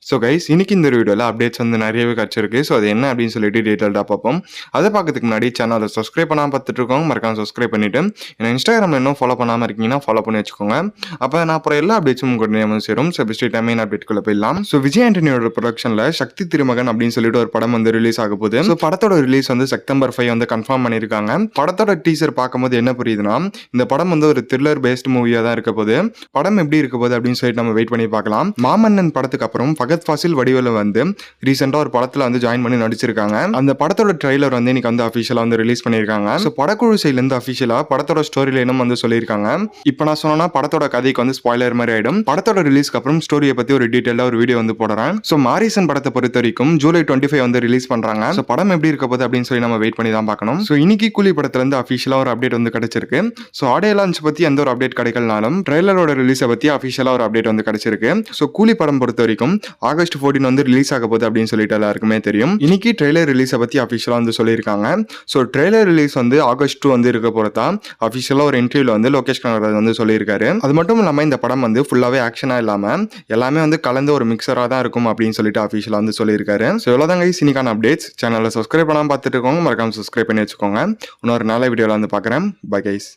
So guys இன்னைக்கு இந்த வீடியோவில் அப்டேட்ஸ் வந்து நிறையவே கிடச்சிருக்கு. ஸோ அது என்ன அப்படின்னு சொல்லிட்டு டீட்டெயில்டாக பார்ப்போம். அதை பார்க்கறதுக்கு முன்னாடி சேனலை சப்ஸ்கிரைப் பண்ணாமல் பார்த்துட்டு இருக்கோங்க, மறக்காம சப்ஸ்கிரைப் பண்ணிவிட்டு என்ன இன்ஸ்டாகிராமில் இன்னும் ஃபாலோ பண்ணாமல் இருக்கீங்கன்னா ஃபாலோ பண்ணி வச்சுக்கோங்க. அப்போ நான் அப்புறம் எல்லா அப்டேட்ஸும் உங்களுடைய வந்து சேரும். ஸோ பெஸ்ட் டைமே அப்டேட்குள்ளே போயிடலாம். ஸோ விஜய் ஆண்டனியோட ப்ரொடக்ஷனில் சக்தி திருமகன் அப்படின்னு சொல்லிட்டு ஒரு படம் வந்து ரிலீஸ் ஆக போகுது. ஸோ படத்தோட ரிலீஸ் வந்து செப்டம்பர் 5 வந்து கன்ஃபார்ம் பண்ணியிருக்காங்க. படத்தோட டீசர் பார்க்கும்போது என்ன புரியுதுன்னா, இந்த படம் வந்து ஒரு த்ரில்லர் பேஸ்ட் மூவியாக தான் இருக்க போகுது. படம் எப்படி இருக்க போகுது அப்படின்னு சொல்லிட்டு நம்ம வெயிட் பண்ணி பார்க்கலாம். மாமன்னன் படத்துக்கு அப்புறம் ஃபகத் ஃபாசில் வடிவேலு வந்து ரீசெண்டா ஒரு படத்துல வந்து ஜாயின் பண்ணி நடிச்சிருக்காங்க. அந்த படத்தோட ட்ரெய்லர் வந்து இன்னைக்கு வந்து அஃபிஷியலா வந்து ரிலீஸ் பண்ணிருக்காங்க. சோ படக்குழு சைடுல இருந்து அஃபிஷியலா படத்தோட ஸ்டோரி லைனும் வந்து சொல்லியிருக்காங்க. இப்போ நான் சொன்னா படத்தோட கதைக்கு வந்து ஸ்பாயிலர் மாதிரி ஆயிடும். படத்தோட ரிலீஸ்க்கு அப்புறம் ஸ்டோரியை பத்தி ஒரு டீடைலா ஒரு வீடியோ வந்து போடுறேன். சோ மாரிசன் படத்தை பொறுத்த வரைக்கும் ஜூலை 25 வந்து ரிலீஸ் பண்றாங்க. சோ படம் எப்படி இருக்க போகுது அப்படின்னு சொல்லி நம்ம வெயிட் பண்ணி தான் பார்க்கணும். சோ இன்னைக்கு கூலி படத்துல இருந்து அஃபிஷியலா ஒரு அப்டேட் வந்து கிடைச்சிருக்கு. சோ ஆடியோ லான்ச் பத்தி எந்த ஒரு அப்டேட் கிடைக்கலனாலும் ட்ரெய்லரோட ரிலீஸை பத்தி அஃபிஷியலா ஒரு அப்டேட் வந்து கிடைச்சிருக்கு. சோ கூலி படம் பொறுத்த வரைக்கும் ஆகஸ்ட் 14 வந்து ரிலீஸ் ஆக போகுது அப்படின்னு சொல்லிட்டு எல்லாருக்குமே தெரியும். இன்னைக்கு ட்ரெய்லர் ரிலீஸை பத்தி அஃபிஷியலா வந்து சொல்லியிருக்காங்க. ஸோ ட்ரெய்லர் ரிலீஸ் வந்து ஆகஸ்ட் 2 வந்து இருக்க போறதா அஃபிஷியலா ஒரு இன்டர்வியூல வந்து லோகேஷ் கனகராஜ் வந்து சொல்லியிருக்காரு. அது மட்டும் இல்லாமல் இந்த படம் வந்து ஃபுல்லாவே ஆக்ஷனா இல்லாம எல்லாமே வந்து கலந்து ஒரு மிக்சரா தான் இருக்கும் அப்படின்னு சொல்லிட்டு அஃபிஷியலா வந்து சொல்லியிருக்காரு. ஸோ இவ்வளோதாங்க இன்னைக்கான அப்டேட்ஸ். சேனலை சப்ஸ்கிரைப் பண்ணாம பார்த்துட்டு இருக்கோங்க, மறக்காம சப்ஸ்கிரைப் பண்ணி வச்சுக்கோங்க. இன்னொரு நல்ல வீடியோவில் வந்து பார்க்குறேன். Bye guys.